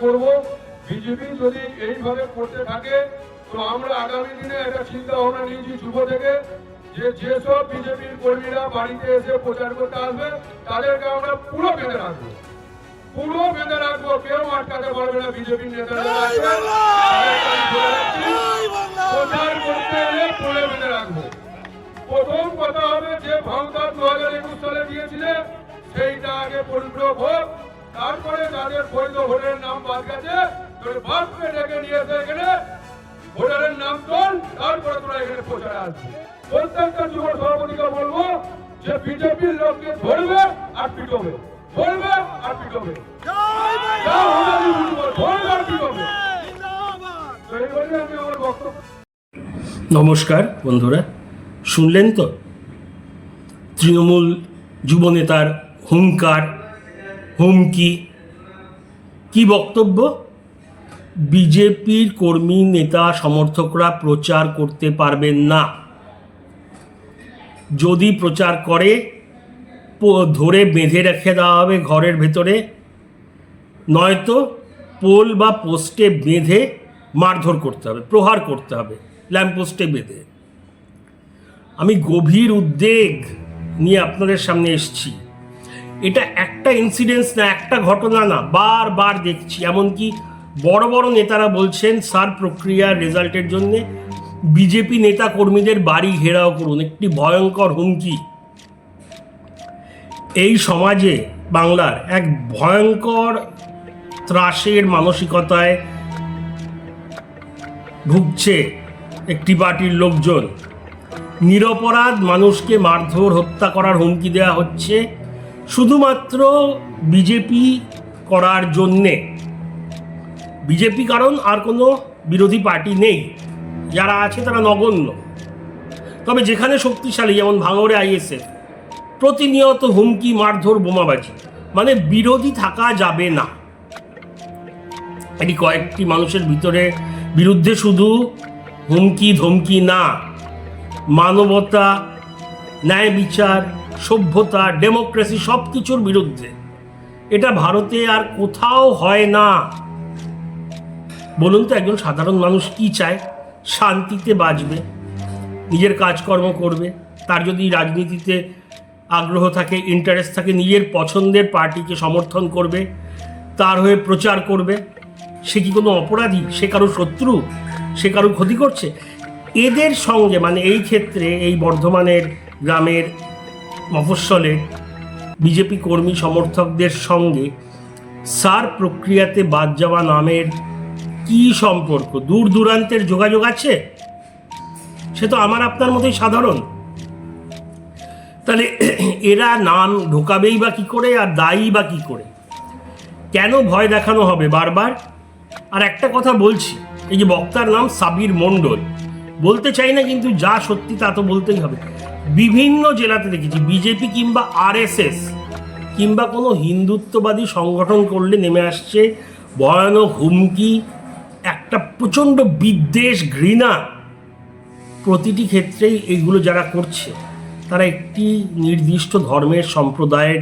করব। বিজেপি যদি এইভাবে করতে থাকে তো আমরা আগামী দিনে একটা চিন্তা ভাবনা নিয়েছি যুব থেকে, যে যেসব বিজেপির কর্মীরা বাড়িতে এসে প্রচার করতে আসবে তাদেরকে আমরা পুরো বেঁধে রাখবো, কেউ আটকাতে পারবে না। বিজেপির নেতারা প্রচার করতে এলে পুরো বেঁধে রাখবো। প্রথম কথা হবে যে ভাঙতা 2021 সালে দিয়েছিলে সেইটা আগে পরিপূরক হোক, তারপরে যাদের বৈধ ভোটের নাম বাদ গেছে বাদকে ডেকে নিয়ে এসে এখানে ভোটারের নাম তোল, তারপরে তোরা এখানে প্রচারে আসবে। প্রত্যেকটা যুব সভাপতিকে বলবো যে বিজেপির লোককে ধরবে আর পিটবে, ধরবে আর পিটবে, ধরবে আর পিটবে। আমি আমার বক্তব্য। নমস্কার বন্ধুরা, শুনলেন তো তৃণমূল যুবনেতার হুঙ্কার, হুমকি, কি বক্তব্য? বিজেপির কর্মী, নেতা, সমর্থকরা প্রচার করতে পারবেন না। যদি প্রচার করে ধরে বেঁধে রেখে দেওয়া হবে ঘরের ভেতরে, নয়তো পোল বা পোস্টে বেঁধে মারধর করতে হবে, প্রহার করতে হবে, ল্যাম্পপোস্টে বেঁধে। আমি গভীর উদ্বেগ নিয়ে আপনাদের সামনে এসেছি। এটা একটা ইনসিডেন্স না, একটা ঘটনা না, বারবার দেখছি। এমনকি বড় বড় নেতারা বলছেন সার প্রক্রিয়ার রেজাল্টের জন্য বিজেপি নেতা কর্মীদের বাড়ি ঘেরাও করুন। একটি ভয়ঙ্কর হুমকি। এই সমাজে বাংলার এক ভয়ঙ্কর ত্রাসের মানসিকতায় ভুগছে একটি পার্টির লোকজন। নিরপরাধ মানুষকে মারধর, হত্যা করার হুমকি দেওয়া হচ্ছে শুধুমাত্র বিজেপি করার জন্যে। বিজেপি কারণ আর কোনো বিরোধী পার্টি নেই, যারা আছে তারা নগণ্য। তবে যেখানে শক্তিশালী, যেমন ভাঙড়ে আইএসএফ, প্রতিনিয়ত হুমকি, মারধর, বোমাবাজি, মানে বিরোধী থাকা যাবে না। এটি কয়েকটি মানুষের বিরুদ্ধে শুধু হুমকি ধমকি না, মানবতা, ন্যায় বিচার, সভ্যতা, ডেমোক্রেসি সব কিছুর বিরুদ্ধে। এটা ভারতে আর কোথাও হয় না। বলুন তো, একজন সাধারণ মানুষ কি চায়? শান্তিতে বাঁচবে, নিজের কাজকর্ম করবে, তার যদি রাজনীতিতে আগ্রহ থাকে, ইন্টারেস্ট থাকে, নিজের পছন্দের পার্টিকে সমর্থন করবে, তার হয়ে প্রচার করবে। সে কি কোনো অপরাধী? সে কারো শত্রু? সে কারো ক্ষতি করছে? এদের সঙ্গে, মানে এই ক্ষেত্রে এই বর্ধমানের গ্রামের মফস্বলের বিজেপি কর্মী সমর্থকদের সঙ্গে সার প্রক্রিয়াতে বাদ যাওয়া নামের কি সম্পর্ক? দূর দূরান্তের যোগাযোগ আছে? সে তো আমার আপনার মতোই সাধারণ। তাহলে এরা নাম ঢোকাবেই বা কী করে, আর দায়ী বা কী করে? কেন ভয় দেখানো হবে বারবার? আর একটা কথা বলছি, এই যে বক্তার নাম সাবির মণ্ডল, বলতে চাই না কিন্তু যা সত্যি তা তো বলতেই হবে। বিভিন্ন জেলাতে দেখেছি বিজেপি কিংবা আরএসএস কিংবা কোনো হিন্দুত্ববাদী সংগঠন করলে নেমে আসছে ভয়ানক হুমকি, একটা প্রচণ্ড বিদ্বেষ, ঘৃণা। প্রতিটি ক্ষেত্রেই এইগুলো যারা করছে তারা একটি নির্দিষ্ট ধর্মের সম্প্রদায়ের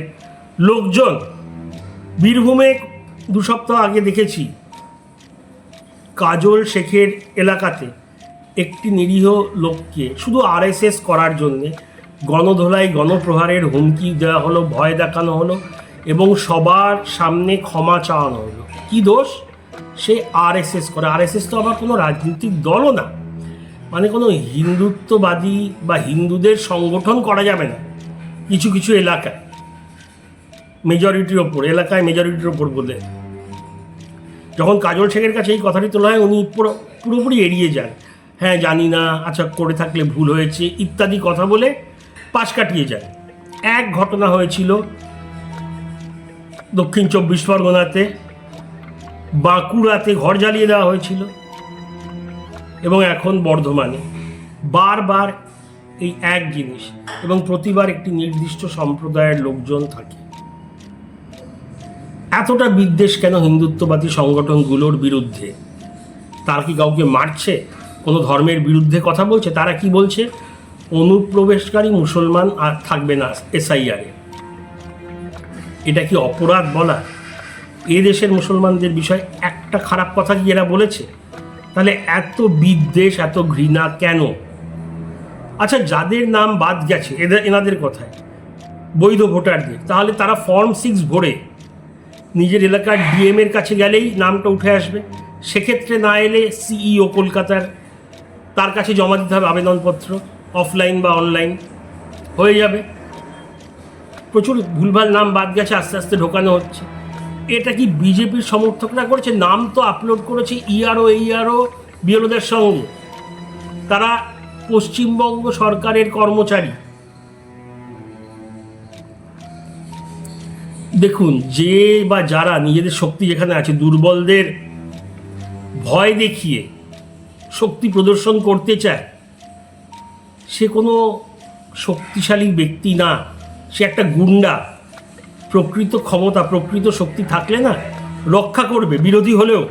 লোকজন। বীরভূমে 2 সপ্তাহ আগে দেখেছি কাজল শেখের এলাকাতে একটি নিরীহ লোককে শুধু আরএসএস করার জন্যে গণধোলাই, গণপ্রহারের হুমকি দেওয়া হলো, ভয় দেখানো হলো এবং সবার সামনে ক্ষমা চাওয়ানো হলো। কি দোষ? সে আরএসএস করে। আরএসএস তো আবার কোনো রাজনৈতিক দলও না, মানে কোনো হিন্দুত্ববাদী বা হিন্দুদের সংগঠন করা যাবে না কিছু কিছু এলাকায়, মেজরিটির ওপর, এলাকায় মেজরিটির ওপর বলে। যখন কাজল শেখের কাছে এই কথাটি তোলা হয়, উনি পুরোপুরি এড়িয়ে যান। হ্যাঁ, জানি না, আচ্ছা করে থাকলে ভুল হয়েছে ইত্যাদি কথা বলে পাশ কাটিয়ে যায়। এক ঘটনা হয়েছিল দক্ষিণ 24 পরগনাতে, বাঁকুড়াতে ঘর জ্বালিয়ে দেওয়া হয়েছিল, এবং এখন বর্ধমানে। বারবার এই এক জিনিস, এবং প্রতিবার একটি নির্দিষ্ট সম্প্রদায়ের লোকজন থাকে। এতটা বিদ্বেষ কেন হিন্দুত্ববাদী সংগঠনগুলোর বিরুদ্ধে? তারা কি কাউকে মারছে? কোনো ধর্মের বিরুদ্ধে কথা বলছে? তারা কি বলছে? অনুপ্রবেশকারী মুসলমান আর থাকবে না এসআইআরে। এটা কি অপরাধ বলা? এ দেশের মুসলমানদের বিষয়ে একটা খারাপ কথা কি এরা বলেছে? তাহলে এত বিদ্বেষ, এত ঘৃণা কেন? আচ্ছা, যাদের নাম বাদ গেছে এনাদের কথায়, বৈধ ভোটারদের, তাহলে তারা ফর্ম 6 ভরে নিজের এলাকার ডিএম এর কাছে গেলেই নামটা উঠে আসবে। সেক্ষেত্রে না এলে সিইও কলকাতার, তার কাছে জমা দিতে হবে আবেদনপত্র, অফলাইন বা অনলাইন, হয়ে যাবে। প্রচুর ভুলভাল নাম বাদ গেছে, আস্তে আস্তে ঢোকানো হচ্ছে। এটা কি বিজেপির সমর্থকরা করেছে? নাম তো আপলোড করেছে এইআরও বিএলওদের সঙ্গে। তারা পশ্চিমবঙ্গ সরকারের কর্মচারী। দেখুন, যে বা যারা নিজেদের শক্তি যেখানে আছে, দুর্বলদের ভয় দেখিয়ে শক্তি প্রদর্শন করতে চায়, সে কোনো শক্তিশালী ব্যক্তি না, সে একটা গুন্ডা। প্রকৃত ক্ষমতা, প্রকৃত শক্তি থাকলে না রক্ষা করবে, বিরোধী হলেও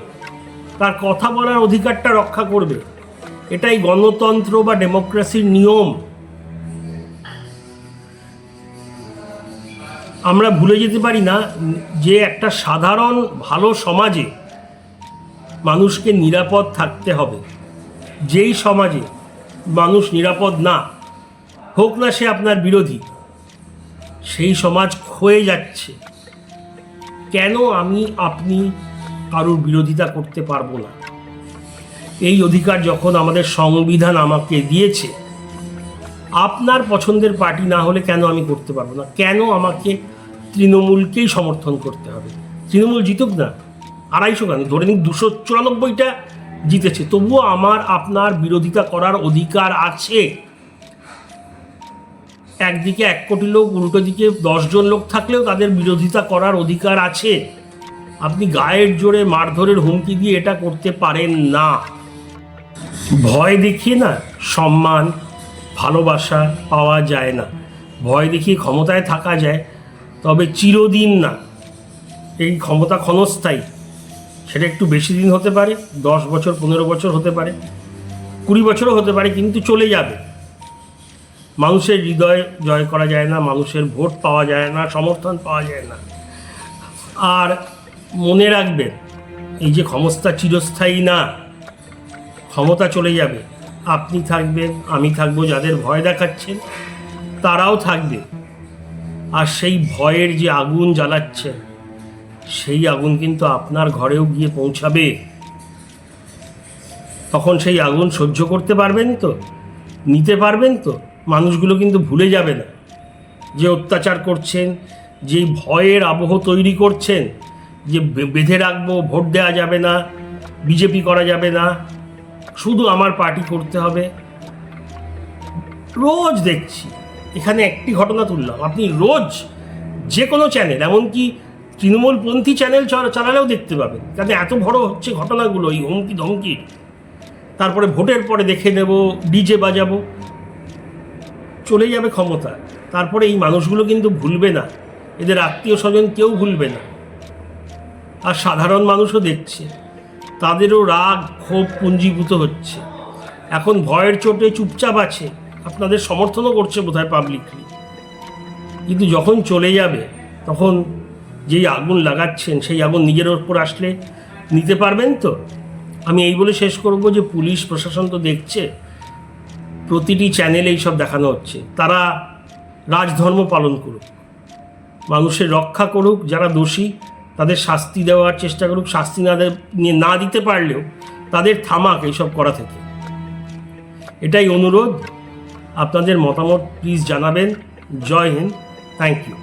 তার কথা বলার অধিকারটা রক্ষা করবে। এটাই গণতন্ত্র বা ডেমোক্রেসির নিয়ম। আমরা ভুলে যেতে পারি না যে একটা সাধারণ ভালো সমাজে মানুষকে নিরাপদ থাকতে হবে। যেই সমাজে মানুষ নিরাপদ না, হোক না সে আপনার বিরোধী, সেই সমাজ ক্ষয়ে যাচ্ছে। কেন আমি আপনি কারোর বিরোধিতা করতে পারবো না? এই অধিকার যখন আমাদের সংবিধান আমাকে দিয়েছে, আপনার পছন্দের পার্টি না হলে কেন আমি করতে পারবো না? কেন আমাকে তৃণমূলকেই সমর্থন করতে হবে? তৃণমূল জিতুক না, 250 কেন, ধরে নিন 294টা জিতেছে, তবুও আমার আপনার বিরোধিতা করার অধিকার আছে। একদিকে 1 কোটি লোক, উল্টো দিকে 10 জন লোক থাকলেও তাদের বিরোধিতা করার অধিকার আছে। আপনি গায়ের জোরে মারধরের হুমকি দিয়ে এটা করতে পারেন না। ভয় দেখিয়ে না সম্মান, ভালোবাসা পাওয়া যায় না। ভয় দেখিয়ে ক্ষমতায় থাকা যায়, তবে চিরদিন না। এই ক্ষমতা ক্ষণস্থায়ী, সেটা একটু বেশি দিন হতে পারে, 10 বছর 15 বছর হতে পারে, 20 বছরও হতে পারে, কিন্তু চলে যাবে। মানুষের হৃদয় জয় করা যায় না, মানুষের ভোট পাওয়া যায় না, সমর্থন পাওয়া যায় না। আর মনে রাখবেন, এই যে ক্ষমতা চিরস্থায়ী না, ক্ষমতা চলে যাবে। আপনি থাকবেন, আমি থাকবো, যাদের ভয় দেখাচ্ছেন তারাও থাকবে। আর সেই ভয়ের যে আগুন জ্বালাচ্ছেন, সেই আগুন কিন্তু আপনার ঘরেও গিয়ে পৌঁছাবে। তখন সেই আগুন সহ্য করতে পারবেন তো? নিতে পারবেন তো? মানুষগুলো কিন্তু ভুলে যাবে না যে অত্যাচার করছেন, যে ভয়ের আবহ তৈরি করছেন, যে বেঁধে রাখবো, ভোট দেওয়া যাবে না, বিজেপি করা যাবে না, শুধু আমার পার্টি করতে হবে। রোজ দেখছি, এখানে একটি ঘটনা তুললাম, আপনি রোজ যে কোনো চ্যানেল, এমনকি তৃণমূলপন্থী চ্যানেল চালালেও দেখতে পাবেন। কারণ এত বড় হচ্ছে ঘটনাগুলো, এই হুমকি ধমকি। তারপরে ভোটের পরে দেখে নেব, ডিজে বাজাবো, চলে যাবে ক্ষমতা। তারপরে এই মানুষগুলো কিন্তু ভুলবে না, এদের আত্মীয় স্বজন কেউ ভুলবে না। আর সাধারণ মানুষও দেখছে, তাদেরও রাগ ক্ষোভ পুঞ্জীভূত হচ্ছে। এখন ভয়ের চোটে চুপচাপ আছে, আপনাদের সমর্থনও করছে বোধহয় পাবলিকলি, কিন্তু যখন চলে যাবে তখন যেই আগুন লাগাচ্ছেন, সেই আগুন নিজের ওপর আসলে নিতে পারবেন তো? আমি এই বলে শেষ করব যে পুলিশ প্রশাসন তো দেখছে, প্রতিটি চ্যানেলে এইসব দেখানো হচ্ছে। তারা রাজধর্ম পালন করুক, মানুষের রক্ষা করুক, যারা দোষী তাদের শাস্তি দেওয়ার চেষ্টা করুক, শাস্তি না দিতে পারলেও তাদের থামাক এইসব করা থেকে। এটাই অনুরোধ। আপনাদের মতামত প্লিজ জানাবেন। জয় হিন্দ, থ্যাংক ইউ।